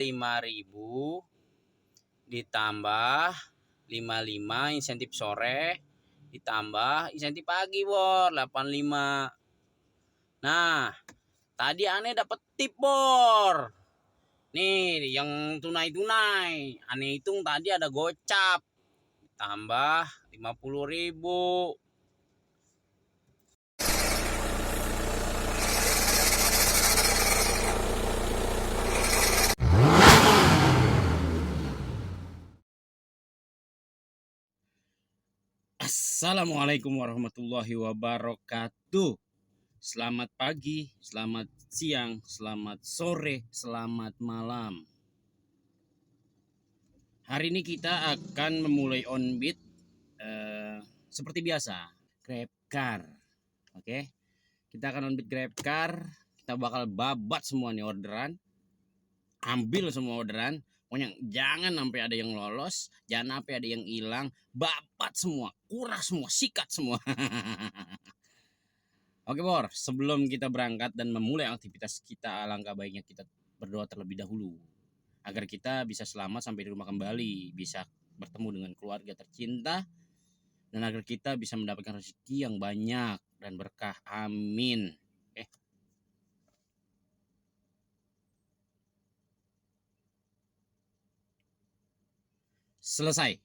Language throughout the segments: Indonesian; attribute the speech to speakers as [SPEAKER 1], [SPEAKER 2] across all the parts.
[SPEAKER 1] 5.000 ditambah 55 insentif sore ditambah insentif pagi, Bor, 85. Nah, tadi aneh dapet tip, Bor. Nih, yang tunai-tunai. Aneh hitung tadi ada gocap tambah 50.000. Assalamualaikum warahmatullahi wabarakatuh. Selamat pagi, selamat siang, selamat sore, selamat malam. Hari ini kita akan memulai on beat seperti biasa, Grab Car. Oke, kita akan on beat Grab Car. Kita bakal babat semua nih orderan, ambil semua orderan. Pokoknya jangan sampai ada yang lolos, jangan sampai ada yang hilang, babat semua, kuras semua, sikat semua. Oke, Bor, sebelum kita berangkat dan memulai aktivitas kita, alangkah baiknya kita berdoa terlebih dahulu agar kita bisa selamat sampai di rumah kembali, bisa bertemu dengan keluarga tercinta, dan agar kita bisa mendapatkan rezeki yang banyak dan berkah. Amin. Selesai.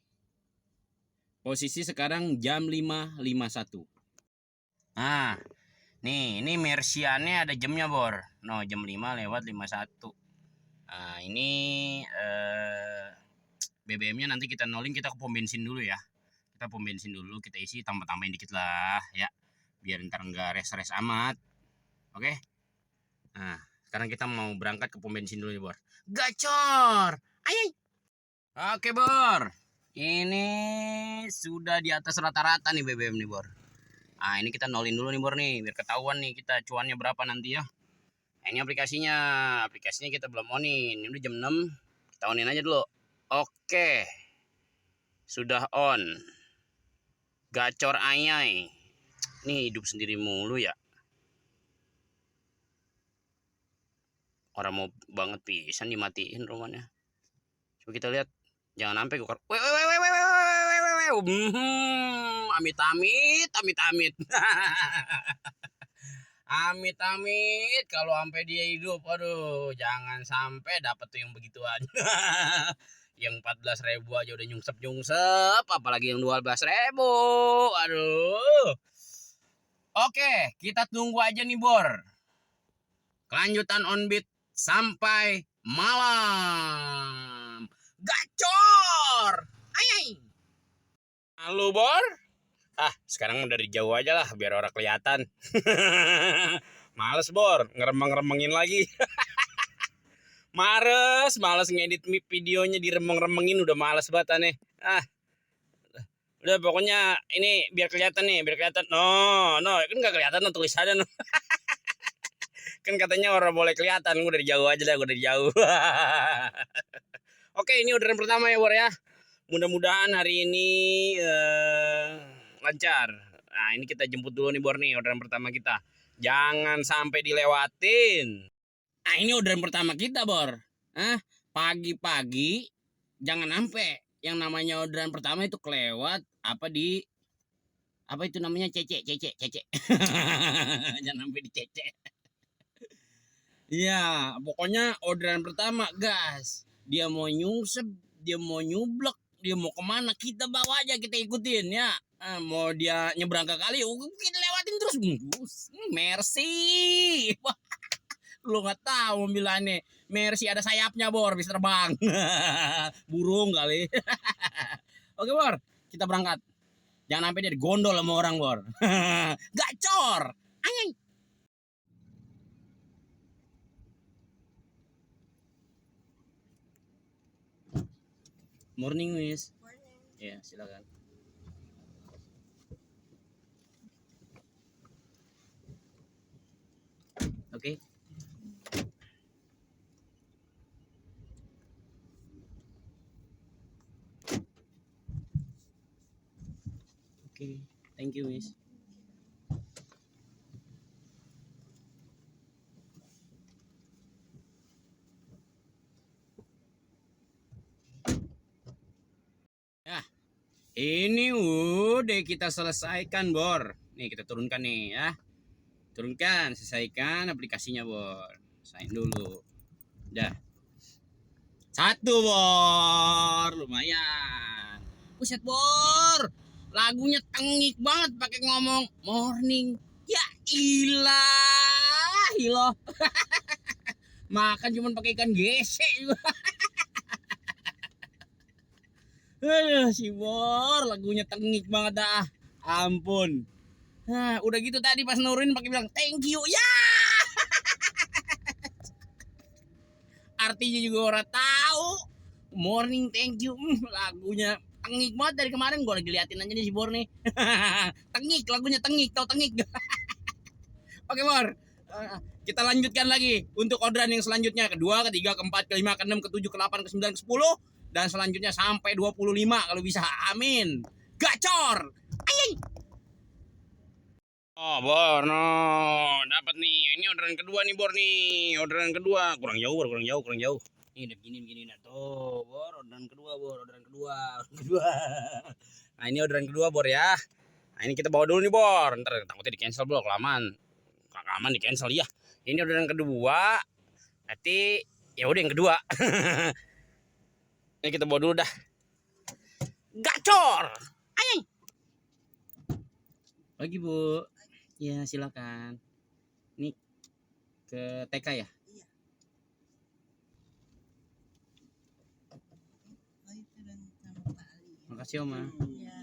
[SPEAKER 1] Posisi sekarang jam 5.51. Nah, nih, ini Mersiannya ada jamnya, Bor. No, jam 5:51. Nah, ini BBM-nya nanti kita nolin, kita ke pom bensin dulu ya. Kita pom bensin dulu, kita isi, tambah-tambahin dikit lah ya. Biar ntar nggak res-res amat. Oke. Nah, sekarang kita mau berangkat ke pom bensin dulu nih, Bor. Gacor. Ayo. Oke, Bor. Ini sudah di atas rata-rata nih BBM nih, Bor. Nah, ini kita nolin dulu nih, Bor nih, biar ketahuan nih kita cuannya berapa nanti ya. Nah, ini aplikasinya. Aplikasinya kita belum onin. Ini udah jam 6. Kita onin aja dulu. Oke. Sudah on. Gacor ayai. Nih hidup sendiri mulu ya. Orang mau banget pisan dimatiin rumahnya. Coba kita lihat. Jangan sampai gue. Amit-amit, amit-amit. Amit-amit kalau sampai dia hidup. Aduh, jangan sampai dapat tuh yang begituan. Yang 14.000 aja udah nyungsep, apalagi yang 12.000. Aduh. Oke, kita tunggu aja nih, Bor. Kelanjutan on beat sampai malam. Gacor. Ayai. Halo, Bor. Sekarang dari jauh aja lah biar orang kelihatan. Males, Bor, ngeremeng-remengin lagi. Males ngedit videonya, diremeng-remengin, udah males banget aneh. Udah pokoknya ini biar kelihatan nih, biar kelihatan. No, kan nggak kelihatan no, tulisannya no. Kan katanya orang boleh kelihatan, gue dari jauh aja dah, gue dari jauh. Oke, ini orderan pertama ya, Bor ya. Mudah-mudahan hari ini lancar. Nah, ini kita jemput dulu nih, Bor nih, orderan pertama kita. Jangan sampai dilewatin. Nah, ini orderan pertama kita, Bor. Pagi-pagi jangan sampai yang namanya orderan pertama itu kelewat apa itu namanya cece. Jangan sampai dicece. Iya, pokoknya orderan pertama gas. Dia mau nyungsep, dia mau nyublek, dia mau kemana, kita bawa aja, kita ikutin ya. Mau dia nyebrang ke kali, kita lewatin terus. Mercy. Lu nggak tahu mobilannya. Mercy ada sayapnya, Bor, bisa terbang. Burung kali. Oke, Bor, kita berangkat. Jangan sampai dia digondol sama orang, Bor. Gacor. Ayai. Morning, Miss. Morning. Ya, silakan. Oke. Oke, thank you, Miss. Ini udah kita selesaikan, Bor. Nih kita turunkan nih ya. Turunkan, selesaikan aplikasinya, Bor. Sign dulu. Udah. Satu, Bor. Lumayan. Buset, Bor. Lagunya tengik banget pakai ngomong morning. Ya ilah, ilah. Makan cuma pakai ikan gesek juga. Si Bor, lagunya tengik banget dah. Ampun. Nah, udah gitu tadi pas nurunin pakai bilang thank you. Ya, artinya juga orang tahu. Morning thank you. Lagunya tengik banget dari kemarin, gue lagi liatin aja nih si Bor nih. Tengik, lagunya tengik, tau tengik. Oke, Bor. Kita lanjutkan lagi untuk orderan yang selanjutnya, kedua, ketiga, keempat, kelima, keenam, ketujuh, ke-8, ke-9, ke-10 dan selanjutnya sampai 25 kalau bisa. Amin. Gacor. Ayy. Oh, Bor, no, dapat nih. Ini orderan kedua nih, Bor nih. Orderan kedua. Kurang jauh, Bor, kurang jauh, kurang jauh. Ini udah begini nah. Tuh, Bor, orderan kedua, Bor, orderan kedua. Nah, ini orderan kedua, Bor ya. Nah, ini kita bawa dulu nih, Bor. Ntar takutnya di cancel, Bro, kelamaan. Kelamaan di cancel ya. Ini orderan kedua. Nanti ya udah yang kedua. Ini kita bawa dulu dah. Gacor. Ayy. Pagi, Bu. Ya, silakan. Ini ke TK ya? Iya. Makasih, Oma. Iya.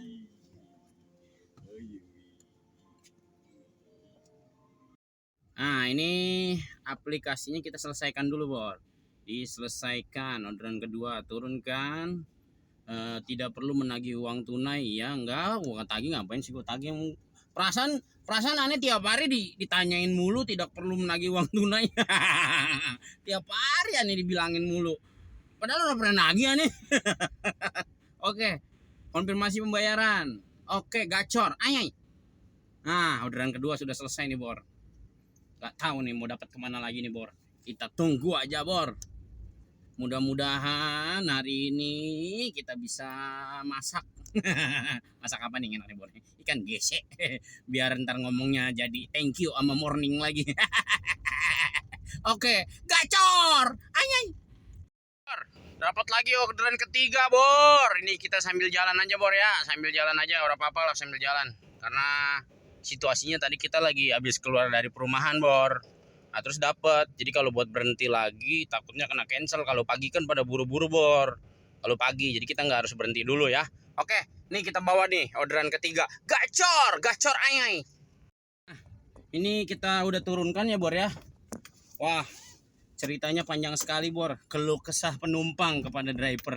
[SPEAKER 1] Nah, ini aplikasinya kita selesaikan dulu, Bor. Diselesaikan orderan kedua, turunkan. Tidak perlu menagih uang tunai ya. Enggak, gua tagih ngapain sih gua tagih. Perasaan aneh tiap hari ditanyain mulu tidak perlu menagih uang tunai. Tiap hari aneh dibilangin mulu. Padahal udah pernah nagih aneh. Oke, konfirmasi pembayaran. Oke, gacor. Ayy. Nah, orderan kedua sudah selesai nih, Bor. Gak tahu nih mau dapat kemana lagi nih, Bor. Kita tunggu aja, Bor. Mudah-mudahan hari ini kita bisa masak. Masak apa nih enak nih, Bor? Ikan gesek. Biar ntar ngomongnya jadi thank you sama morning lagi. Oke, gacor. Ayy. Dapat lagi orderan ketiga, Bor. Ini kita sambil jalan aja, Bor ya. Sambil jalan aja, ora apa-apa lah sambil jalan. Karena situasinya tadi kita lagi habis keluar dari perumahan, Bor. Nah, terus dapat. Jadi kalau buat berhenti lagi takutnya kena cancel. Kalau pagi kan pada buru-buru, Bor. Kalau pagi, jadi kita nggak harus berhenti dulu ya. Oke, nih kita bawa nih orderan ketiga. Gacor, gacor ayai. Ini kita udah turunkan ya, Bor ya. Wah, ceritanya panjang sekali, Bor. Keluh kesah penumpang kepada driver.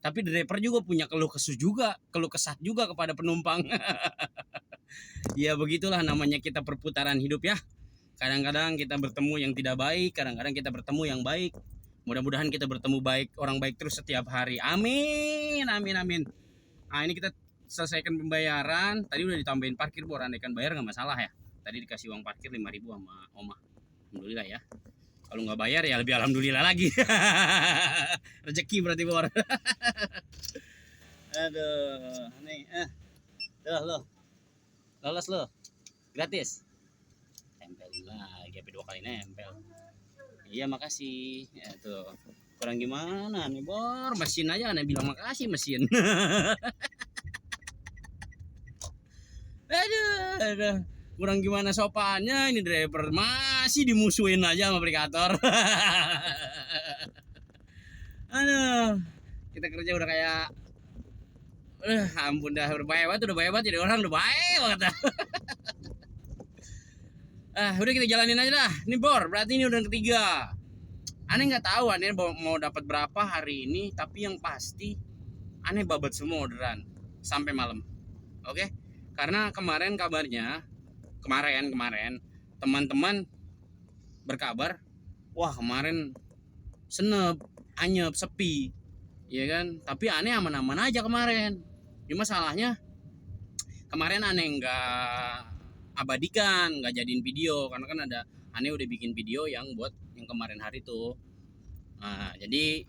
[SPEAKER 1] Tapi driver juga punya keluh kesah juga kepada penumpang. Ya begitulah namanya kita perputaran hidup ya. Kadang-kadang kita bertemu yang tidak baik, kadang-kadang kita bertemu yang baik. Mudah-mudahan kita bertemu orang baik terus setiap hari. Amin, amin, amin. Nah, ini kita selesaikan pembayaran. Tadi udah ditambahin parkir, Bor. Andaikan bayar nggak masalah ya. Tadi dikasih uang parkir 5.000 sama Oma. Alhamdulillah ya. Kalau nggak bayar ya lebih alhamdulillah lagi. Rezeki berarti, Bor. Aduh, nih, loh. Lolos lo. Gratis. Tempelin lagi, sampai 2 kali nempel. Iya, makasih. Ya tuh. Kurang gimana nih, Bor? Mesin aja aneh bilang makasih mesin. Aduh. Kurang gimana sopannya ini driver, masih dimusuhin aja sama aplikator. Aduh, kita kerja udah kayak ampun dah, udah baik banget jadi orang, udah baik banget dah. Udah kita jalanin aja dah. Ini, Bor, berarti ini udah ketiga. Aneh nggak tahu aneh mau dapat berapa hari ini, tapi yang pasti aneh babat semua orderan sampai malam. Oke? Karena kemarin kabarnya kemarin teman-teman berkabar, wah kemarin senep, anyep, sepi, ya kan? Tapi aneh aman-aman aja kemarin. Cuma salahnya kemarin aneh nggak abadikan, nggak jadiin video karena kan ada aneh udah bikin video yang buat yang kemarin hari tuh. Nah, jadi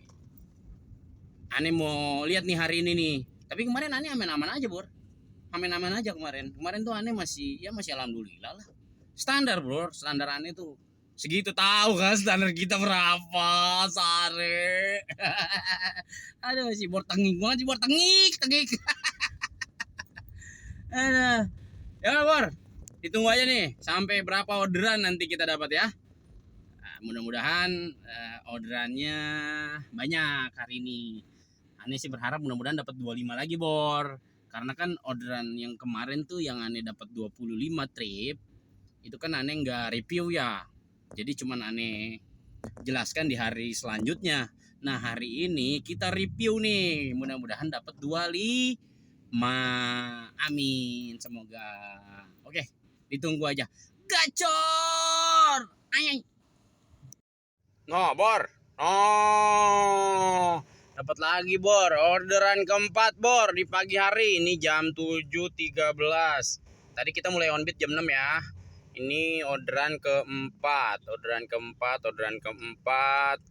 [SPEAKER 1] aneh mau lihat nih hari ini nih. Tapi kemarin aneh aman-aman aja, Bor. Aman-aman aja kemarin. Kemarin tuh aneh masih alhamdulillah lah. Standar, Bro. Standar aneh tuh segitu, tahu kan standar kita berapa, Sare. Aduh, si Bor tengik banget, si Bor tengik. Aduh. Ya, Bor. Ditunggu aja nih sampai berapa orderan nanti kita dapat ya. Nah, mudah-mudahan orderannya banyak hari ini. Aneh sih berharap mudah-mudahan dapat 25 lagi, Bor. Karena kan orderan yang kemarin tuh yang aneh dapat 25 trip, itu kan aneh nggak review ya. Jadi cuman aneh jelaskan di hari selanjutnya. Nah, hari ini kita review nih. Mudah-mudahan dapat 25. Amin, semoga. Oke, ditunggu aja. Gacor. Ayy. No, Bor. Oh, dapat lagi, Bor. Orderan keempat, Bor, di pagi hari. Ini jam 7.13. Tadi kita mulai on beat jam 6 ya. Ini orderan keempat.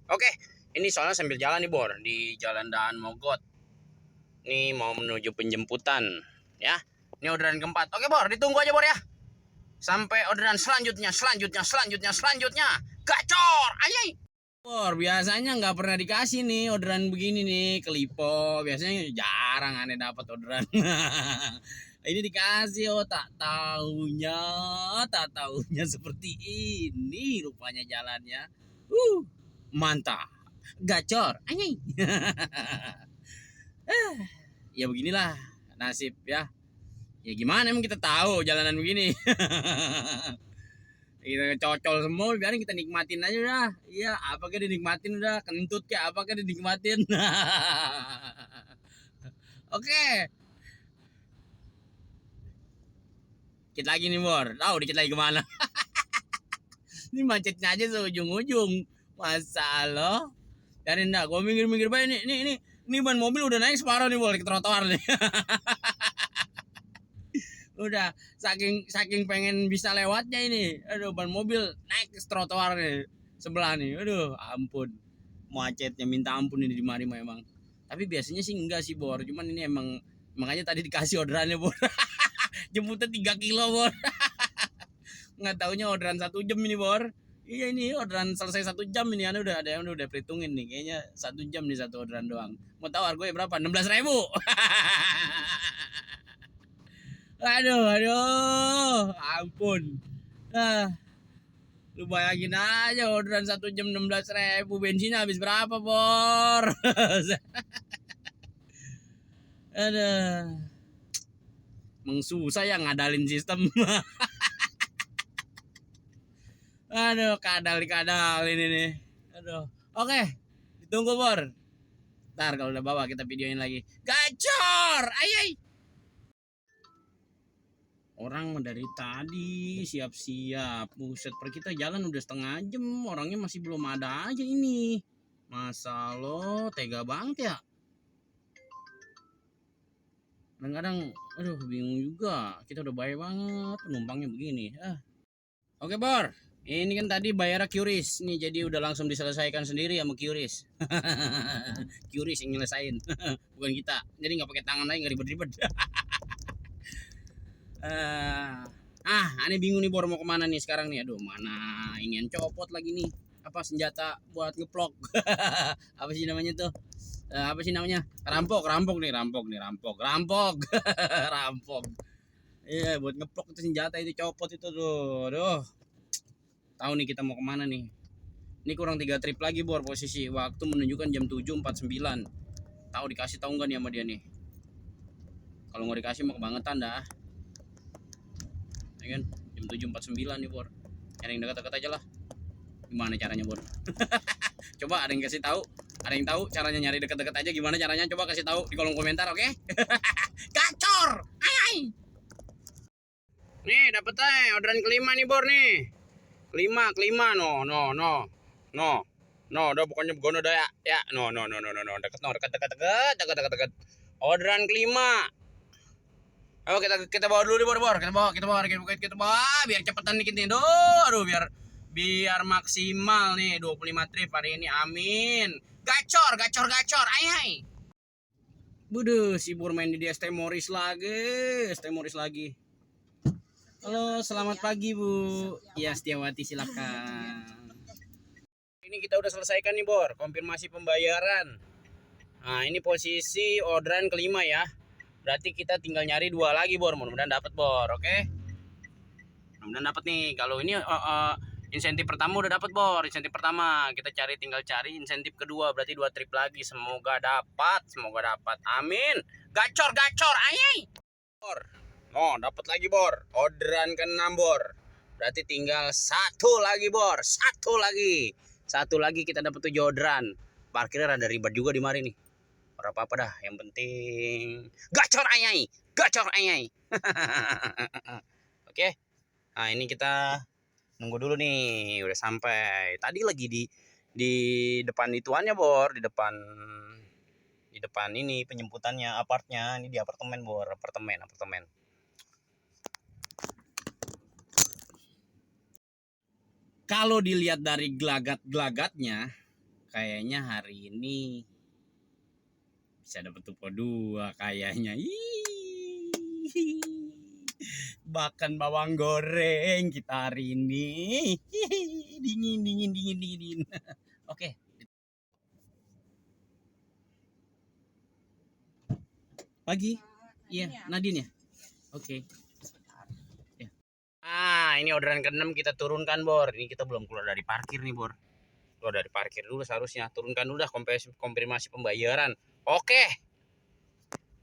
[SPEAKER 1] Oke, ini soalnya sambil jalan nih, Bor, di Jalan Daan Mogot. Ini mau menuju penjemputan, ya. Ini orderan keempat. Oke, Bor, ditunggu aja, Bor ya. Sampai orderan selanjutnya. Gacor. Ayy. Bor, biasanya nggak pernah dikasih nih orderan begini nih ke Lipo. Biasanya jarang aneh dapat orderan. Ini dikasih, oh tak tahunya seperti ini rupanya jalannya. Mantap. Gacor. Anjing. Ya beginilah nasib ya. Ya gimana emang kita tahu jalanan begini. Kita cocol semua, biarin kita nikmatin aja udah. Iya, apakah dinikmatin udah, kentut kayak apakah dinikmatin. Oke. Dikit lagi nih, Bor. Tahu dikit lagi kemana? Ini macetnya aja seujung-ujung. Masa lo? Biarin dah, gue minggir-minggir baik ini ban mobil udah naik separuh nih, Bor, ke trotoar nih. Udah saking pengen bisa lewatnya ini, aduh, ban mobil naik ke trotoar nih sebelah nih, aduh ampun, macetnya minta ampun ini di Marima emang. Tapi biasanya sih enggak sih, Bor, cuman ini emang makanya tadi dikasih orderannya, Bor. Jemputnya 3 kilo, Bor. Nggak taunya orderan 1 jam ini, Bor. Iya, ini orderan selesai 1 jam ini, ada yang udah perhitungin nih, kayaknya 1 jam nih satu orderan doang. Mau tahu harganya berapa? 16.000. Aduh, ampun. Lu bayangin aja orderan 1 jam 16.000, bensinnya habis berapa, Bor? Aduh. Emang susah ya ngadalin sistem. Aduh, kadal ini nih. Aduh. Oke, ditunggu, Bor. Ntar kalau udah bawa kita videoin lagi. Gacor! Ayy. Orang dari tadi siap-siap. Buset, per kita jalan udah setengah jam, orangnya masih belum ada aja ini. Masa lo tega banget ya? Kadang-kadang aduh bingung juga. Kita udah bayar banget, penumpangnya begini. Oke, Bor. Ini kan tadi bayarnya QRIS nih, jadi udah langsung diselesaikan sendiri sama QRIS. QRIS yang nyelesain, bukan kita. Jadi nggak pakai tangan lagi, nggak ribet-ribet. Aneh bingung nih, Bor, mau kemana nih sekarang nih. Aduh, mana inian copot lagi nih, apa senjata buat ngeplok. Apa sih namanya tuh, apa sih namanya, rampok. Rampok. Iya, buat ngeplok itu senjata itu copot itu tuh. Aduh, tahu nih kita mau kemana nih. Ini kurang 3 trip lagi, Bor. Posisi waktu menunjukkan jam 7.49. Tahu dikasih tahu nggak nih sama dia nih? Kalau nggak dikasih mau kebangetan dah. Ya kan, jam 7.49 nih, Bor. Nyari yang dekat-dekat aja lah. Gimana caranya, Bor? Coba ada yang kasih tahu, ada yang tahu caranya nyari dekat-dekat aja gimana caranya, coba kasih tahu di kolom komentar, oke? Gacor. Ay. Nih dapet orderan kelima nih, Bor nih. Kelima no udah bukannya begono dah ya. No dekat. Orderan kelima. Ayo kita bawa dulu nih, Bor. Kita bawa biar cepetan dikit nih. Aduh, biar maksimal nih 25 trip hari ini. Amin. Gacor. Ayy. Buduh, si Bor main di ST Morris lagi. ST Morris lagi. Halo, selamat pagi Bu. Ya, Setiawati silakan. Ini kita udah selesaikan nih Bor, konfirmasi pembayaran. Nah, ini posisi orderan kelima ya. Berarti kita tinggal nyari 2 lagi Bor. Mudah-mudahan dapat Bor, oke? Mudah-mudahan dapat nih. Kalau ini insentif pertama udah dapat Bor. Insentif pertama kita tinggal cari insentif kedua. Berarti 2 trip lagi. Semoga dapat. Amin. Gacor ayai. Bor. Oh, dapat lagi Bor. Orderan ke-6 Bor. Berarti tinggal 1 lagi Bor. Satu lagi kita dapat 7 orderan. Parkirnya rada ribet juga di mari nih. Ora apa-apa dah. Yang penting gacor ayai. Oke. Nah, ini kita nunggu dulu nih, udah sampai. Tadi lagi di depan ituannya Bor, di depan ini penjemputannya apartnya. Ini di apartemen Bor, apartemen. Kalau dilihat dari gelagat-gelagatnya, kayaknya hari ini bisa dapat tupo 2 kayaknya. Bahkan bawang goreng kita hari ini. Dingin. Oke. Pagi? Iya, Nadine ya? Oke. Ya. Ini orderan ke-6 kita turunkan Bor. Ini kita belum keluar dari parkir nih Bor. Keluar dari parkir dulu seharusnya. Turunkan dulu dah konfirmasi pembayaran. Oke.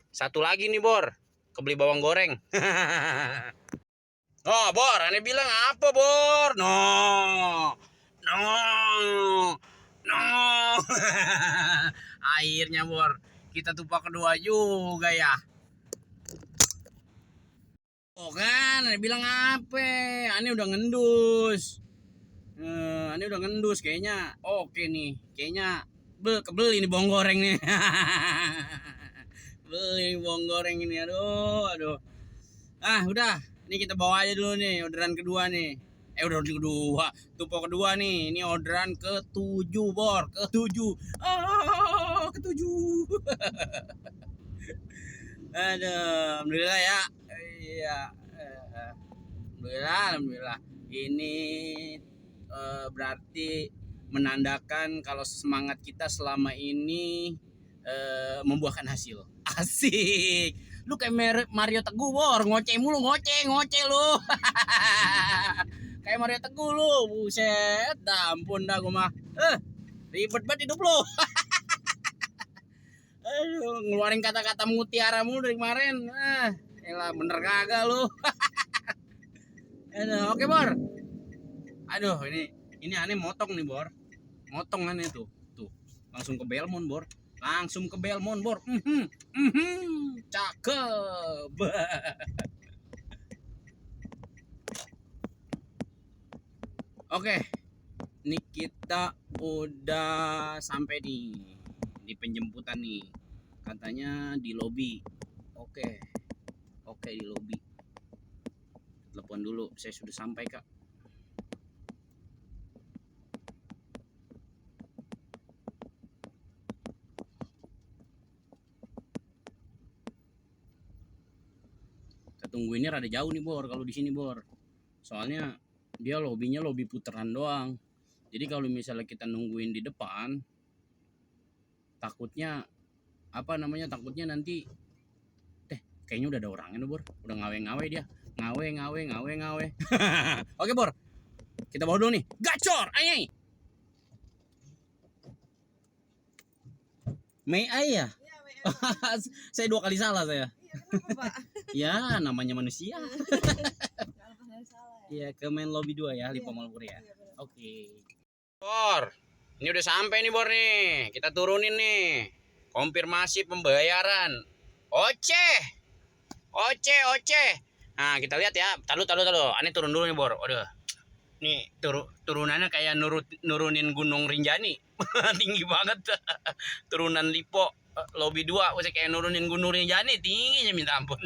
[SPEAKER 1] Satu lagi nih Bor. Kebeli bawang goreng. Oh Bor, aneh bilang apa Bor? No. Akhirnya Bor, kita tumpah kedua juga ya. Oh kan, aneh bilang apa? Aneh udah ngendus. Kayaknya. Oke nih, kayaknya kebeli nih bawang goreng nih. Beli bawang goreng ini, aduh. Udah. Ini kita bawa aja dulu nih orderan kedua nih. Orderan kedua, tupo kedua nih. Ini orderan ke-7 Bor, ke-7. Ke-7. Aduh, alhamdulillah ya. Iya. Alhamdulillah. Ini berarti menandakan kalau semangat kita selama ini membuahkan hasil. Asik. Lu kayak Mario Teguh Bor, ngoceh mulu, ngoceh lu. Kayak Mario Teguh lu, buset, dah ampun dah gua mah. Ribet banget hidup lu. Aduh, ngeluarin kata-kata mutiara mulu dari kemarin. Elah, bener kagak lu. Aduh, oke Bor. Aduh, ini aneh motong nih Bor. Motong aneh tuh. Langsung ke Belmont Bor. Cakep. Oke. Ini kita udah sampai di penjemputan nih. Katanya di lobi. Oke, di lobi. Telepon dulu, saya sudah sampai Kak. Tungguinnya rada jauh nih Bor kalau di sini Bor. Soalnya dia lobinya lobi putaran doang. Jadi kalau misalnya kita nungguin di depan, takutnya nanti kayaknya udah ada orangnya Bor. Udah ngawe-ngawe dia. Ngawe. Oke Bor. Kita bawa dulu nih. Gacor, ayai. May I ya? Saya 2 kali salah saya. Ya, namanya manusia. Iya, ke main lobby 2 ya, Lipo Malpur ya. Oke. Bor, ini udah sampai nih Bor nih. Kita turunin nih. Konfirmasi pembayaran. Oce. Nah, kita lihat ya. Taruh. Aneh turun dulu nih Bor. Waduh. Nih turunannya kayak nurunin Gunung Rinjani. Tinggi banget. Turunan Lipo. Lobby 2 usah kayak nurunin Gunung Rinjani, tingginya minta ampun.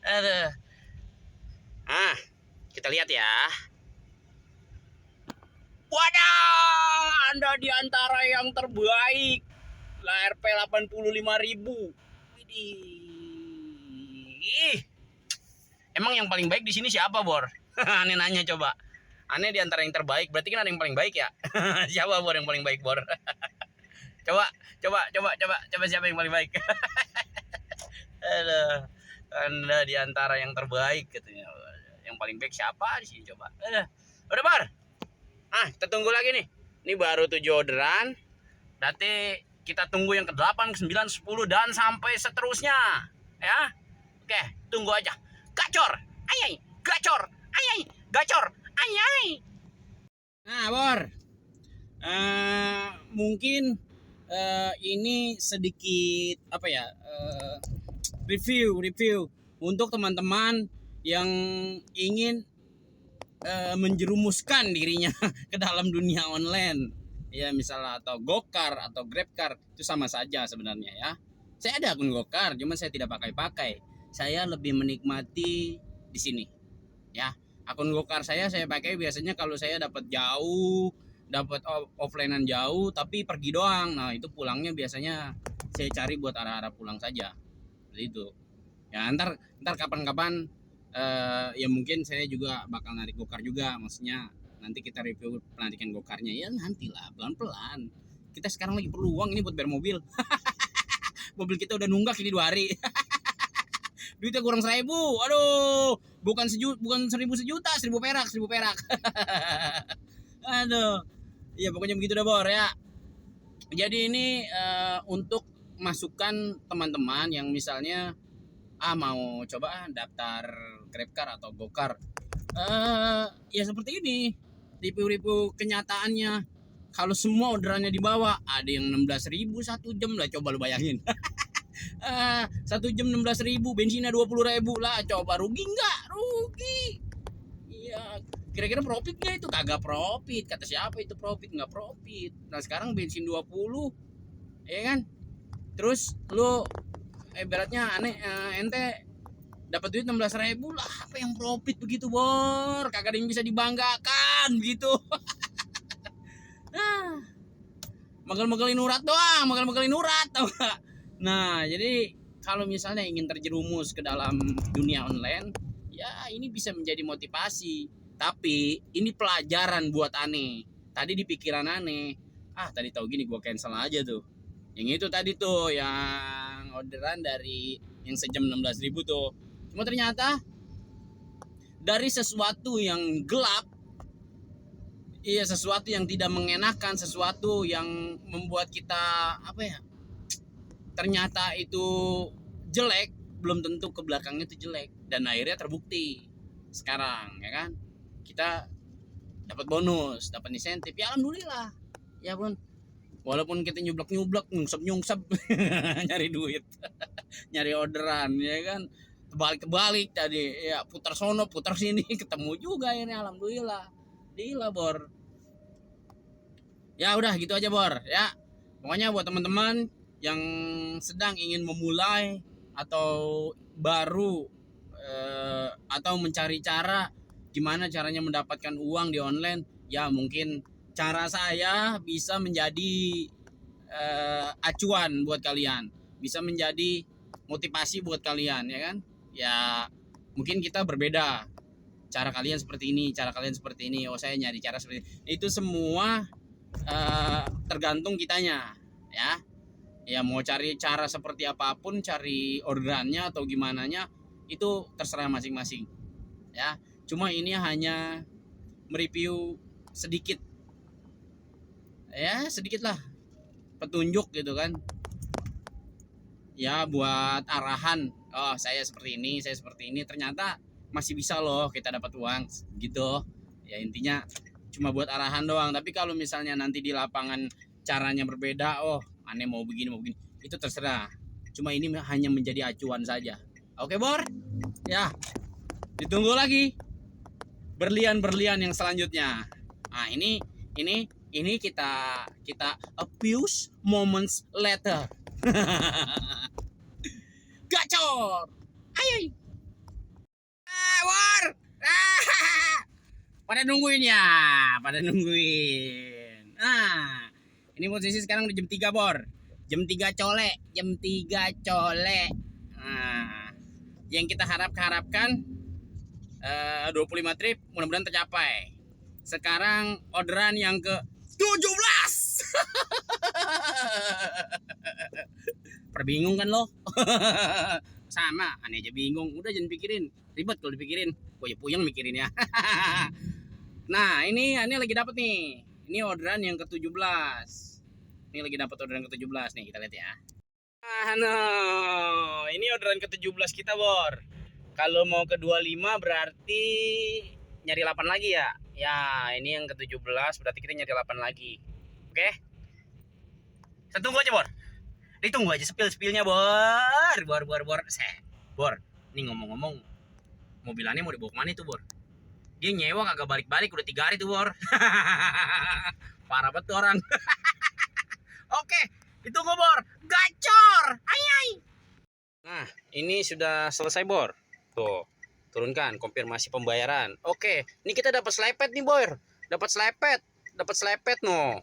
[SPEAKER 1] Aduh. Kita lihat ya. Wadah, Anda di antara yang terbaik. lah RP 85.000. Widih. Emang yang paling baik di sini siapa, Bor? Aneh nanya coba. Aneh di antara yang terbaik, berarti kan ada yang paling baik ya? Siapa, Bor, yang paling baik, Bor? Coba siapa yang paling baik? Aduh, Anda di antara yang terbaik katanya. Yang paling baik siapa di sini coba? Udah, Bor. Kita tunggu lagi nih. Ini baru 7 orderan. Nanti kita tunggu yang ke-8, 9, 10 dan sampai seterusnya. Ya. Oke, tunggu aja. Gacor. Ayai, gacor. Ayai, gacor. Ayai. Nah, Bor. Mungkin ini sedikit apa ya? Review untuk teman-teman yang ingin menjerumuskan dirinya ke dalam dunia online, ya misalnya atau Gokar atau Grabcar, itu sama saja sebenarnya ya. Saya ada akun Gokar, cuman saya tidak pakai. Saya lebih menikmati di sini, ya. Akun Gokar saya pakai biasanya kalau saya dapat jauh, dapat offlinean jauh, tapi pergi doang. Nah itu pulangnya biasanya saya cari buat arah-arah pulang saja, seperti itu. Ya ntar kapan-kapan. Ya mungkin saya juga bakal narik Gokar juga, maksudnya nanti kita review penarikan Gokarnya ya nantilah pelan-pelan. Kita sekarang lagi perlu uang ini buat bayar mobil. Mobil kita udah nunggak ini 2 hari. Duitnya kurang 1.000. Aduh, bukan 1.000 sejuta, 1.000 perak. Aduh. Ya pokoknya begitu dah, Bor ya. Jadi ini untuk masukan teman-teman yang misalnya mau coba daftar Grabcar atau Gokar, ya seperti ini. Review kenyataannya, kalau semua orderannya dibawa, ada yang 16.000 1 jam lah, coba lu bayangin. 1 jam 16.000, bensinnya 20.000 lah, coba rugi nggak? Rugi. Iya, kira-kira profit nggak itu? Kagak profit. Kata siapa itu profit? Nggak profit. Nah sekarang bensin 20, ya kan? Terus lu beratnya ente dapat duit 16.000 lah, apa yang profit begitu, Bor? Kagak ada yang bisa dibanggakan gitu. Magal-magalin urat doang, tau gak? Nah jadi kalau misalnya ingin terjerumus ke dalam dunia online, ya ini bisa menjadi motivasi, tapi ini pelajaran buat Ane. Tadi di pikiran Ane, tadi tahu gini gua cancel aja tuh. Yang itu tadi tuh yang orderan dari yang sejam 16.000 tuh. Cuma ternyata dari sesuatu yang gelap, iya sesuatu yang tidak mengenakan, sesuatu yang membuat kita apa ya? Ternyata itu jelek, belum tentu ke belakangnya itu jelek, dan akhirnya terbukti sekarang ya kan. Kita dapat bonus, dapat insentif. Ya alhamdulillah. Ya pun walaupun kita nyublek nyungsep nyari duit, nyari orderan ya kan, terbalik tadi ya, putar sono putar sini, ketemu juga akhirnya, alhamdulillah. Gila, Bor. Ya udah gitu aja, Bor ya. Pokoknya buat teman-teman yang sedang ingin memulai atau baru atau mencari cara gimana caranya mendapatkan uang di online, ya mungkin cara saya bisa menjadi acuan buat kalian, bisa menjadi motivasi buat kalian ya kan. Ya mungkin kita berbeda, cara kalian seperti ini, oh saya nyari cara seperti ini. Itu semua tergantung kitanya ya. Ya mau cari cara seperti apapun, cari orderannya atau gimana nya, itu terserah masing-masing ya. Cuma ini hanya mereview sedikit lah, petunjuk gitu kan ya, buat arahan. Oh saya seperti ini ternyata masih bisa loh kita dapat uang gitu ya. Intinya cuma buat arahan doang, tapi kalau misalnya nanti di lapangan caranya berbeda, oh aneh mau begini itu terserah. Cuma ini hanya menjadi acuan saja. Oke, Bor ya, ditunggu lagi berlian yang selanjutnya. Nah ini kita a few moments later. Gacor. Ayo. War. Pada nungguin. Nah, ini posisi sekarang udah jam 3, Bor. Jam 3 colek, jam 3 colek. Nah, yang kita harapkan 25 trip mudah-mudahan tercapai. Sekarang orderan yang ke 17. Perbingung kan lo? Sama, aneh aja bingung. Udah jangan pikirin, ribet kalau dipikirin. Gue ya puyeng mikirin ya. Nah, ini lagi dapat nih. Ini orderan yang ke-17. Ini lagi dapat orderan ke-17 nih, kita lihat ya. No. Ini orderan ke-17 kita, Bor. Kalau mau ke-25 berarti nyari 8 lagi ya. Ya, ini yang ke-17 berarti kita nyari 8 lagi. Oke? Kita tunggu aja, Bor. Ditunggu aja spill-spillnya, Bor. Bor. Bor, ini ngomong-ngomong, mobilannya mau dibawa kemana itu, Bor? Dia nyewa kagak balik-balik udah 3 hari tuh, Bor. Parah banget tuh orang. Oke, ditunggu, Bor. Gacor. Ayai. Nah, ini sudah selesai, Bor. Tuh, turunkan konfirmasi pembayaran. Oke, ini kita dapat slepet nih, Bor. Dapat slepet no.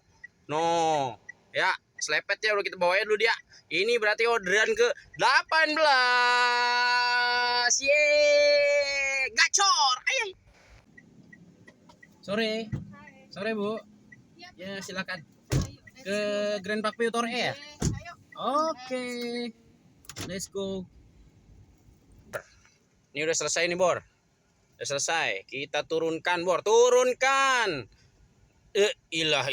[SPEAKER 1] Ya, slepet ya udah kita bawain dulu dia. Ini berarti orderan ke 18. Yeay, gacor. Ayai. Sore, Bu. Ya, silakan. Ke Grand Park View Tower E ya? Oke. Let's go. Ini udah selesai nih, Bor. Udah selesai. Kita turunkan, Bor. Turunkan. Ilah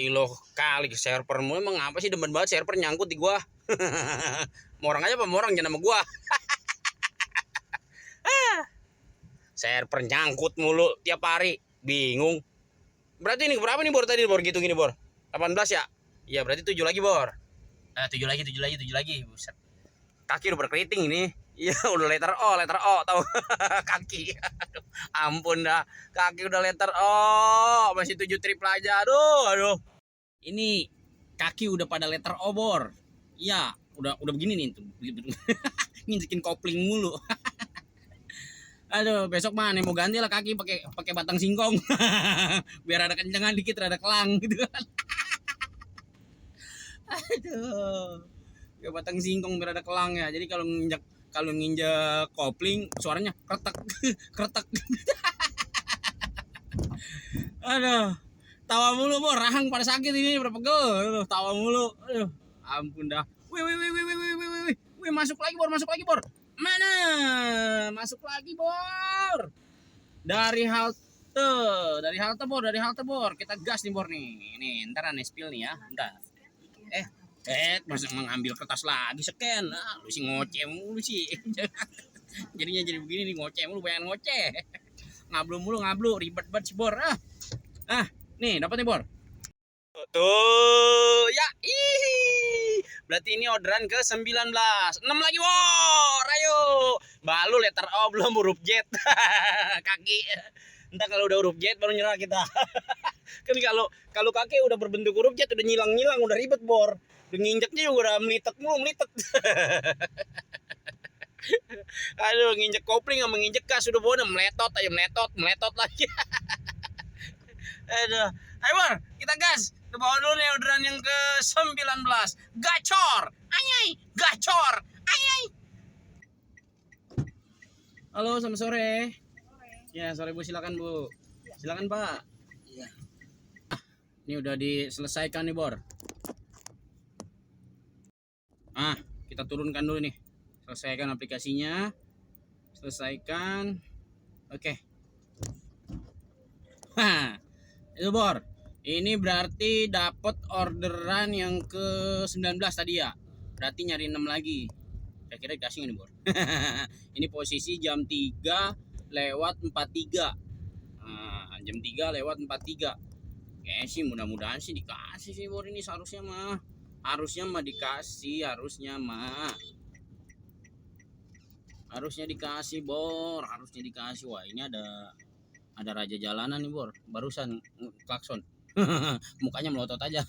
[SPEAKER 1] kali server mu emang apa sih, demen banget server nyangkut di gua. Morang aja apa morang jangan sama gua. Server nyangkut mulu tiap hari. Bingung. Berarti ini berapa nih, Bor, tadi, Bor, gitu gini, Bor? 18 ya? Iya, berarti 7 lagi, Bor. 7 lagi. Buset. Kaki udah berkeriting ini. Iya, udah letter O tahu. Kaki. Ampun dah. Kaki udah letter O, masih 7 trip aja. Aduh. Ini kaki udah pada letter O, Bor. Iya, udah begini nih tuh. Nginjekin kopling mulu. Aduh, besok mah nih mau ganti lah kaki pakai batang singkong. Biar ada kencengan dikit, ada kelang gitu kan. Aduh. Ya batang singkong biar ada kelang ya. Jadi kalau nginjak kopling suaranya kretek. Aduh. Tawa mulu, Bor. Rahang pada sakit ini berapa gol. Aduh, tawa mulu. Aduh, ampun dah. Wih, masuk lagi, Bor. Mana? Masuk lagi, Bor. Dari halte, Bor. Kita gas nih, Bor nih. Nih, ntar aneh spill nih ya. Bentar. Masa mengambil kertas lagi scan. Lu sih ngoceh mulu sih. Jadinya jadi begini nih, ngoceh mulu, banyak ngoceh. Ngablu ribet banget sih, Bor. Nih, dapat nih, Bor. Tuh, ya. Berarti ini orderan ke 19. 6 lagi, Bor. Ayo. Balu letter O belum huruf Z. Kaki. Entah kalau udah huruf Z baru nyerah kita. Kan kalau kaki udah berbentuk huruf Z udah nyilang, udah ribet, Bor. Udah nginjeknya juga udah melitet. Aduh, nginjek kopling sama nginjek gas udah bodoh, meletot lagi. Aduh. Ayo, Bor, kita gas. Kita bawa dulu nih orderan yang ke 19. Gacor. Ayai. Halo, selamat sore. Ya, sore, Bu, silakan, Bu. Silakan, Pak. Iya. Ini udah diselesaikan nih, Bor. Kita turunkan dulu nih. Selesaikan aplikasinya. Oke. Itu, Bor. Ini berarti dapat orderan yang ke 19 tadi ya. Berarti nyari 6 lagi. Kira-kira dikasih nih, Bor. Ini posisi jam 3:43. Jam 3:43. Kayaknya sih mudah-mudahan sih dikasih sih, Bor, ini seharusnya mah. Harusnya dikasih, Bor. Wah, ini ada raja jalanan nih, Bor. Barusan klakson. Mukanya melotot aja.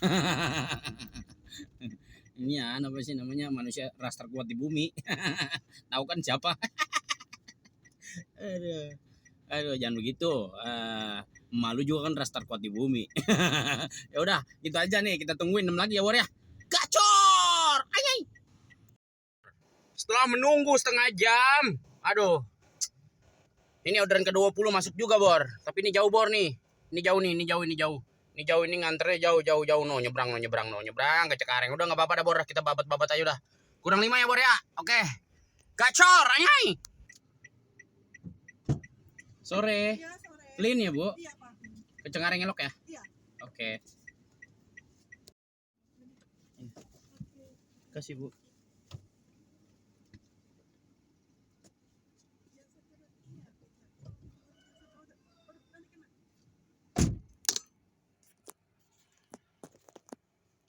[SPEAKER 1] Ini ya, apa sih namanya, manusia ras terkuat di bumi. Tahu kan siapa? Aduh, jangan begitu. Malu juga kan ras terkuat di bumi. Ya udah, gitu aja nih. Kita tungguin 6 lagi ya, Bor ya. Gacor! Ayai. Setelah menunggu setengah jam. Aduh. Ini orderan ke-20 masuk juga, Bor. Tapi ini jauh, Bor nih. Ini jauh nih, ini jauh, ini jauh. Ini jauh, ini nganternya jauh no, nyebrang ke Cekareng. Udah enggak apa-apa dah, Bor. Kita babat-babat aja udah. Kurang 5 ya, Bor ya. Oke. Gacor, ayai. Sore.
[SPEAKER 2] Iya, sore.
[SPEAKER 1] Clean ya, Bu?
[SPEAKER 2] Iya, Pak.
[SPEAKER 1] Ke Cekareng elok ya?
[SPEAKER 2] Iya.
[SPEAKER 1] Oke. Kasih, Bu.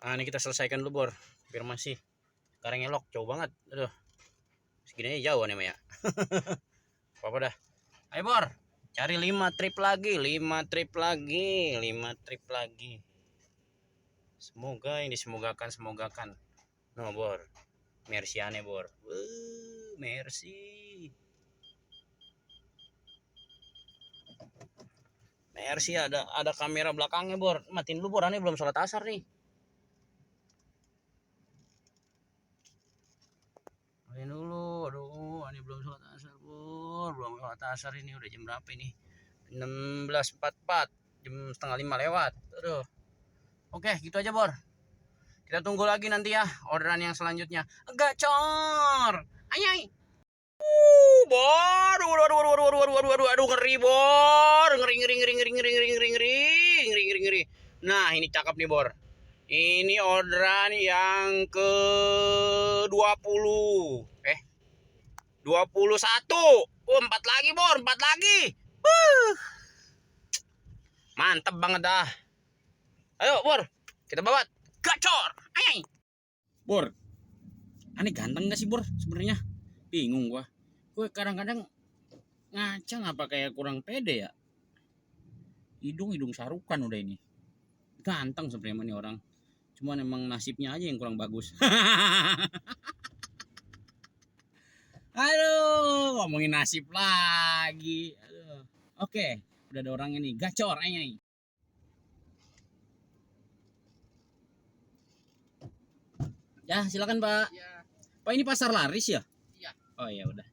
[SPEAKER 1] Ah, ini kita selesaikan dulu, Bor. Biar masih Cekareng elok, jauh banget. Aduh. Segini aja jauh nih, Maya. Apa dah? Ayo, Bor. Cari 5 trip lagi, 5 trip lagi, 5 trip lagi. Semoga yang semogakan. No, Bor. Merci aneh, Bor. Merci. Merci ada kamera belakangnya, Bor. Matiin dulu, Bor. Aneh belum sholat asar nih. Matiin dulu. Aduh, aneh belum sholat asar, Bor. Belum sholat asar ini udah jam berapa ini? 16.44. Jam setengah 5 lewat. Aduh. Oke, gitu aja, Bor. Kita tunggu lagi nanti ya orderan yang selanjutnya. Gacor. Ayai. Bor. Aduh, ngeri, Bor. Ngeri. Nah, ini cakep nih, Bor. Ini orderan yang ke-20. 21. 4 lagi, Bor. 4 lagi. Mantep banget dah. Ayo, Bor. Kita babat. Gacor. Ayai. Bor. Aneh ganteng gak sih, Bor? Sebenarnya bingung gua. Gue kadang-kadang ngacang apa kayak kurang pede ya. Hidung sarukan udah ini. Ganteng sebenarnya nih orang. Cuman emang nasibnya aja yang kurang bagus. Aduh, ngomongin nasib lagi. Aduh. Oke, udah ada orangnya nih. Gacor, ayai. Ya, silakan, Pak.
[SPEAKER 2] Iya.
[SPEAKER 1] Pak, ini pasar laris ya?
[SPEAKER 2] Iya.
[SPEAKER 1] Oh ya udah.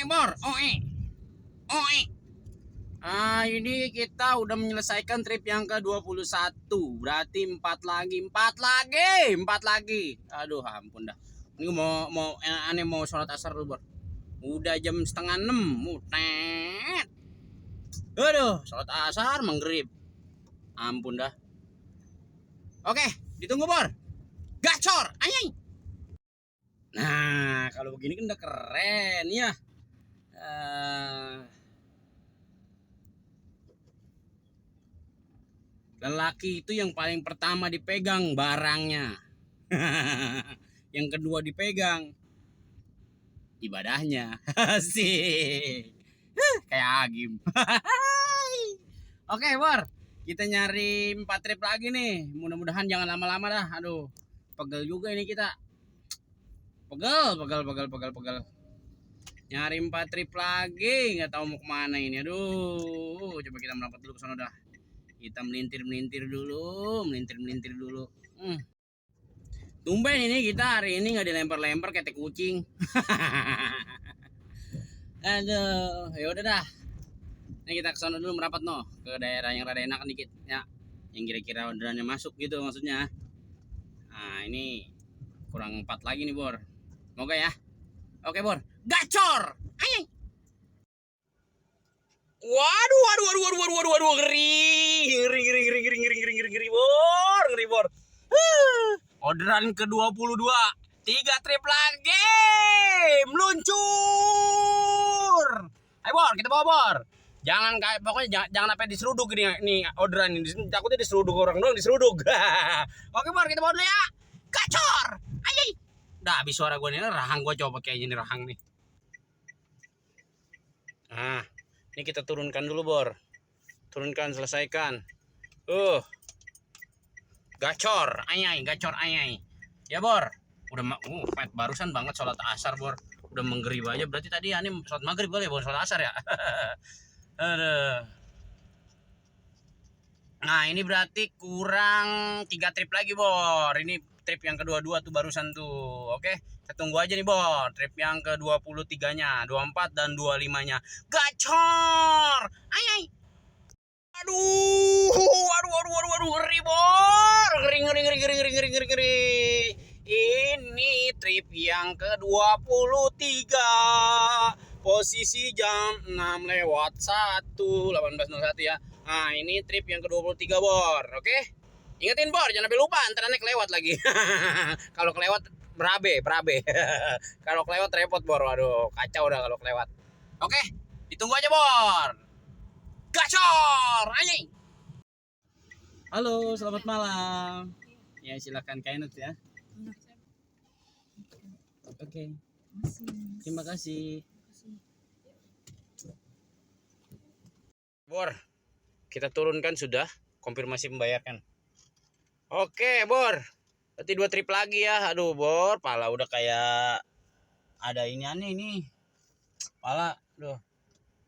[SPEAKER 1] Bor, ini kita udah menyelesaikan trip yang ke-21. Berarti 4 lagi. Aduh, ampun dah. Ini aneh mau sholat asar dulu, Bor. Udah jam setengah 6. Mutet. Aduh, sholat asar maghrib. Ampun dah. Oke, ditunggu, Bor. Gacor, ayai. Nah, kalau begini kan udah keren ya. Lelaki itu yang paling pertama dipegang barangnya. Yang kedua dipegang ibadahnya. Asik. Kayak Agim. Oke, Bor. Kita nyari 4 trip lagi nih. Mudah-mudahan jangan lama-lama dah. Aduh, pegel juga ini kita. Pegel. Nyari 4 trip lagi, nggak tahu mau kemana ini. Aduh, coba kita merapat dulu ke sana dah. Kita melintir dulu. Tumben ini kita hari ini nggak dilempar-lempar kayak kucing. Aduh, ya udah dah. Ini kita ke sana dulu merapat ke daerah yang rada enak dikit ya. Yang kira-kira orderannya masuk gitu maksudnya. Nah, ini kurang 4 lagi nih, Bor. Semoga ya. Oke, Bor. Gacor. Ayai. Waduh, ngeri, Bor. Orderan ke-22. 3 trip lagi. Meluncur. Ayo, Bor, kita bawa, Bor. Pokoknya jangan sampai diseruduk ini orderan ini. Takutnya diseruduk orang doang, diseruduk. Oke, Bor, kita bawa dulu ya. Gacor. Ayai. Udah habis suara gue nih, rahang gue coba kayak gini rahang nih. Nah, ini kita turunkan dulu, Bor. Turunkan, selesaikan. Gacor, ayai. Ya, Bor. Udah barusan banget sholat asar, Bor. Udah menggerib aja. Berarti tadi aneh sholat maghrib boleh, Bor, sholat asar ya. Aduh. Nah, ini berarti kurang 3 trip lagi, Bor. Ini trip yang kedua-dua tuh barusan tuh. Oke, kita tunggu aja nih Bor, trip yang ke-23-nya, 24 dan 25-nya. Gacor! Ay. Aduh, ngeri Bor. Ngeri. Ini trip yang ke-23. Posisi jam 6 lewat 1, 18.01 ya. Nah, ini trip yang ke-23 Bor. Oke? Ingetin Bor, jangan sampai lupa, ntar aneh kelewat lagi. Kalau kelewat berabe. Kalau kelewat repot Bor. Waduh, kacau udah kalau kelewat. Oke, ditunggu aja Bor. Gacor, anjing. Halo, selamat malam. Ya, silakan Kainut ya. Oke. Terima kasih. Bor, kita turunkan sudah, konfirmasi membayarkan. Oke, Bor. Berarti 2 trip lagi ya. Aduh, Bor, pala udah kayak ada ini aneh nih. Pala, duh.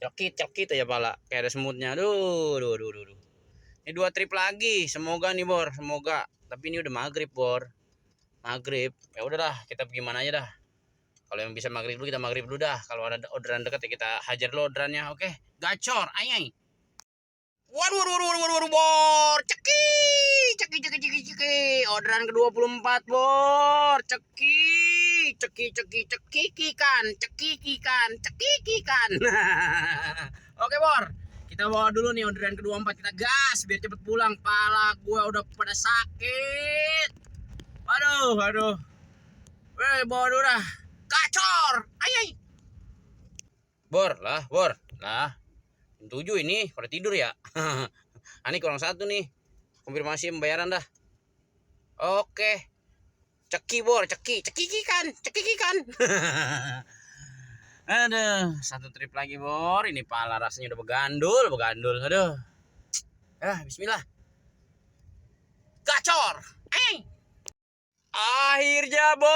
[SPEAKER 1] Cekit aja pala, kayak ada semutnya. Duh. Ini 2 trip lagi. Semoga nih, Bor, semoga. Tapi ini udah maghrib, Bor. Maghrib. Ya udahlah, kita gimana aja dah. Kalau yang bisa maghrib dulu, kita maghrib dulu dah. Kalau ada orderan dekat ya kita hajar dulu orderannya. Oke, gacor, ayai. Waduh, Bor. Ceki. Orderan ke-24, Bor. Cekikan. Oke, Bor. Kita bawa dulu nih orderan ke-24. Kita gas biar cepet pulang. Pala gua udah pada sakit. Aduh. Bawa dulu dah. Gacor. Ayai. Bor. Lah. 7 ini pada tidur ya. Ani kurang 1 nih. Konfirmasi pembayaran dah. Oke. Ceki Bor, cekikikan. Aduh, 1 trip lagi Bor. Ini pala rasanya udah begandul. Aduh. Bismillah. Gacor. Akhirnya Bor,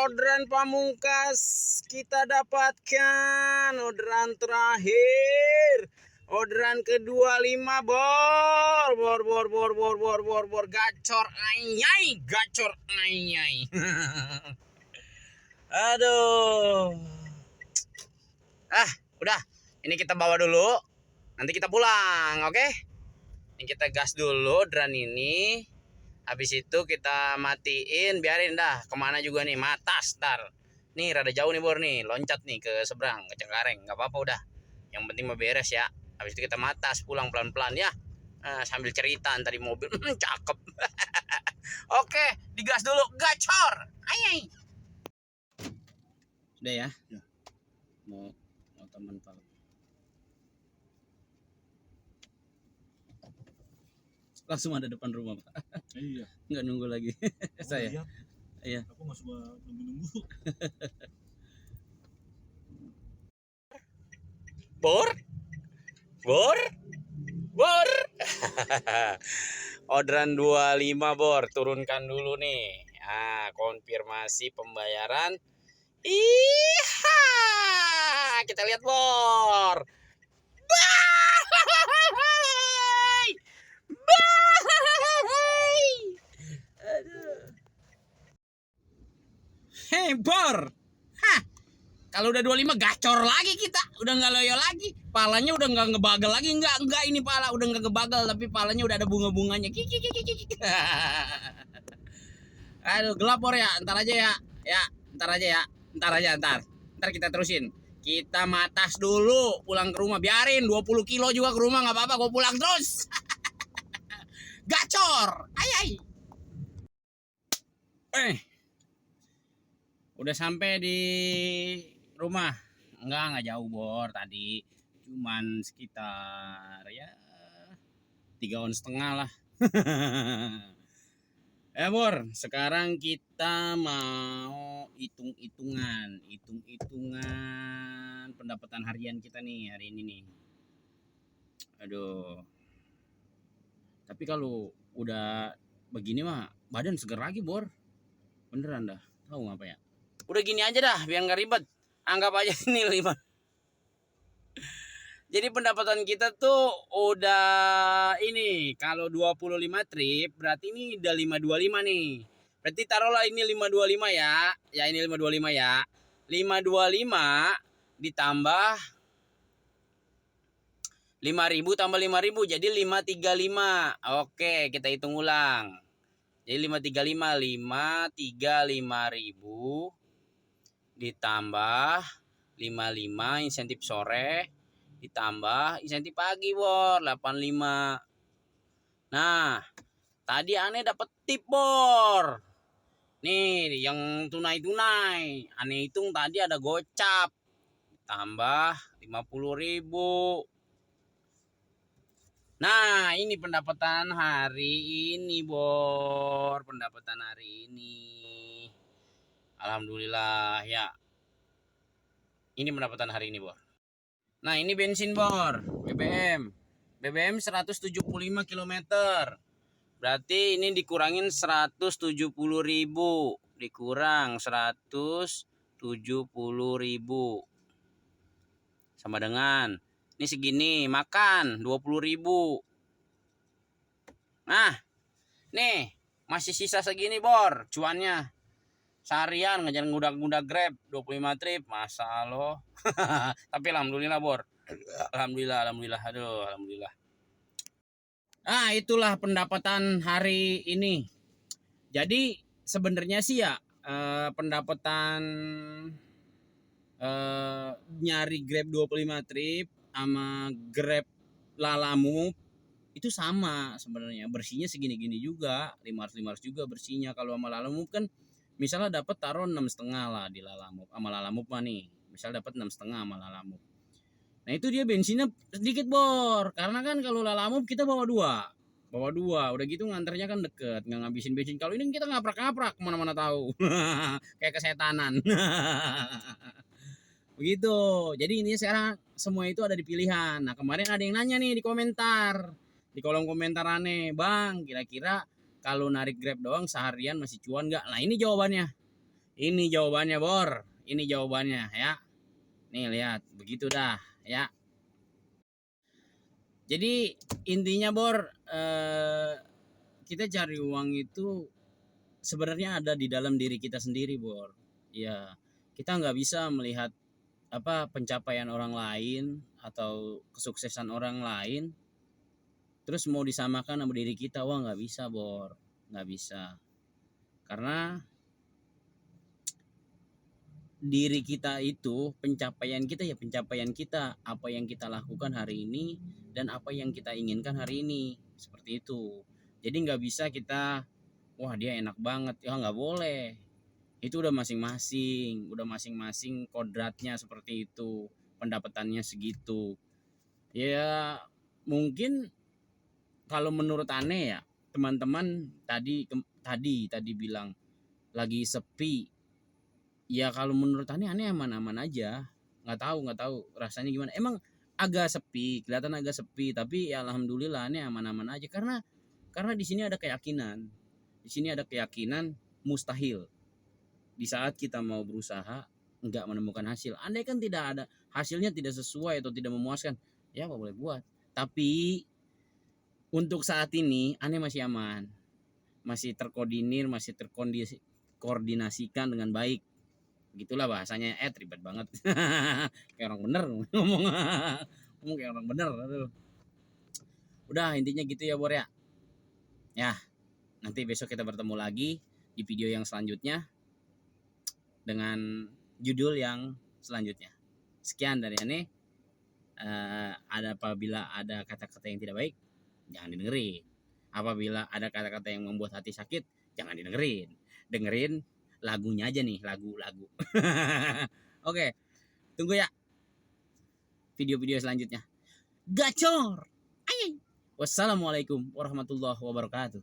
[SPEAKER 1] orderan pamungkas kita dapatkan. Orderan terakhir, orderan ke-25 Bor. Gacor anyai. Aduh. Udah. Ini kita bawa dulu. Nanti kita pulang, oke? Ini kita gas dulu orderan ini. Habis itu kita matiin, biarin dah kemana juga nih, matas ntar. Nih rada jauh nih Bor nih, loncat nih ke seberang, ke Cengkareng, nggak apa-apa udah. Yang penting mau beres ya. Habis itu kita matas, pulang pelan-pelan ya. Sambil cerita ntar di mobil, cakep. Oke, digas dulu, gacor. Ayai. Udah ya? Ya. Mau teman Pak. Langsung ada depan rumah Pak. Iya. Nggak nunggu lagi. Saya. Iya. Aku nggak suka nunggu. Bor. Orderan 25 Bor, turunkan dulu nih. Konfirmasi pembayaran. Kita lihat Bor. Hei Bor, kalau udah 25 gacor lagi kita, udah nggak loyo lagi, palanya udah nggak ngebagel lagi, enggak ini pala udah nggak ngebagel, tapi palanya udah ada bunga-bunganya. Aduh gelap Bor ya, ntar aja kita terusin. Kita matas dulu, pulang ke rumah, biarin 20 kilo juga ke rumah nggak apa-apa, gue pulang terus. Gacor, ayai. Udah sampai di rumah. Enggak jauh Bor tadi. Cuman sekitar ya 3,5 on lah. Bor, sekarang kita mau hitung-hitungan pendapatan harian kita nih hari ini nih. Aduh. Tapi kalau udah begini mah badan seger lagi Bor. Beneran dah. Tahu ngapa ya? Udah gini aja dah biar nggak ribet. Anggap aja ini 5. Jadi pendapatan kita tuh udah ini, kalau 25 trip berarti ini udah 525 nih. Berarti taruhlah ini 525 ya. Ya ini 525 ya. 525 ditambah 5.000 tambah 5.000 jadi 535. Oke, kita hitung ulang. Jadi 535 ditambah 55 insentif sore ditambah insentif pagi Bor 85. Nah, tadi aneh dapet tip Bor. Nih yang tunai-tunai. Aneh hitung tadi ada gocap tambah 50.000. Nah, ini pendapatan hari ini Bor. Pendapatan hari ini. Alhamdulillah ya. Ini pendapatan hari ini Bor. Nah ini bensin Bor, BBM 175 km. Berarti ini dikurangin 170.000, dikurang 170.000 sama dengan ini segini. Makan 20.000. Nah nih masih sisa segini Bor cuannya. Seharian ngejar ngudak-ngudak Grab 25 trip, masa lo. Tapi alhamdulillah Bor. Alhamdulillah. Aduh, alhamdulillah. Nah, itulah pendapatan hari ini. Jadi sebenarnya sih ya pendapatan nyari Grab 25 trip sama Grab Lalamove itu sama sebenarnya. Bersihnya segini-gini juga, 500 juga bersihnya. Kalau sama Lalamove kan misalnya dapat taruh 6,5 lah di Lalamove. Sama Lalamove mah nih, misal dapat 6,5 sama Lalamove. Nah itu dia bensinnya sedikit Bor, karena kan kalau Lalamove kita bawa dua, udah gitu nganternya kan deket, nggak ngabisin bensin. Kalau ini kita ngaprak-ngaprak kemana-mana tahu, kayak kesetanan. Begitu. Jadi ini sekarang semua itu ada di pilihan. Nah kemarin ada yang nanya nih di komentar, di kolom komentar aneh, Bang kira-kira kalau narik Grab doang seharian masih cuan nggak? Nah ini jawabannya. Ini jawabannya Bor. Ini jawabannya ya. Nih lihat, begitu dah ya. Jadi intinya Bor, kita cari uang itu sebenarnya ada di dalam diri kita sendiri Bor. Ya, kita nggak bisa melihat apa pencapaian orang lain atau kesuksesan orang lain terus mau disamakan sama diri kita. Wah nggak bisa Bor, nggak bisa. Karena diri kita itu pencapaian kita ya pencapaian kita, apa yang kita lakukan hari ini dan apa yang kita inginkan hari ini, seperti itu. Jadi nggak bisa kita wah dia enak banget ya, nggak boleh. Itu udah masing-masing kodratnya seperti itu, pendapatannya segitu ya. Mungkin kalau menurut aneh ya teman-teman tadi bilang lagi sepi. Ya kalau menurut aneh aman-aman aja. Nggak tahu rasanya gimana. Emang agak sepi, kelihatan agak sepi, tapi ya alhamdulillah aneh aman-aman aja karena di sini ada keyakinan. Di sini ada keyakinan mustahil. Di saat kita mau berusaha nggak menemukan hasil. Andai kan tidak ada hasilnya, tidak sesuai atau tidak memuaskan, ya apa boleh buat. Tapi untuk saat ini aneh masih aman. Masih terkoordinir, masih terkoordinasikan dengan baik. Gitulah bahasanya. Ribet banget. Kayak orang bener ngomong kayak orang bener. Aduh. Udah intinya gitu ya Bor ya. Ya nanti besok kita bertemu lagi di video yang selanjutnya dengan judul yang selanjutnya. Sekian dari Ane. Apabila ada kata-kata yang tidak baik jangan didengerin. Apabila ada kata-kata yang membuat hati sakit jangan didengerin. Dengerin lagunya aja nih, lagu. Oke, tunggu ya video-video selanjutnya. Gacor. Wassalamualaikum warahmatullahi wabarakatuh.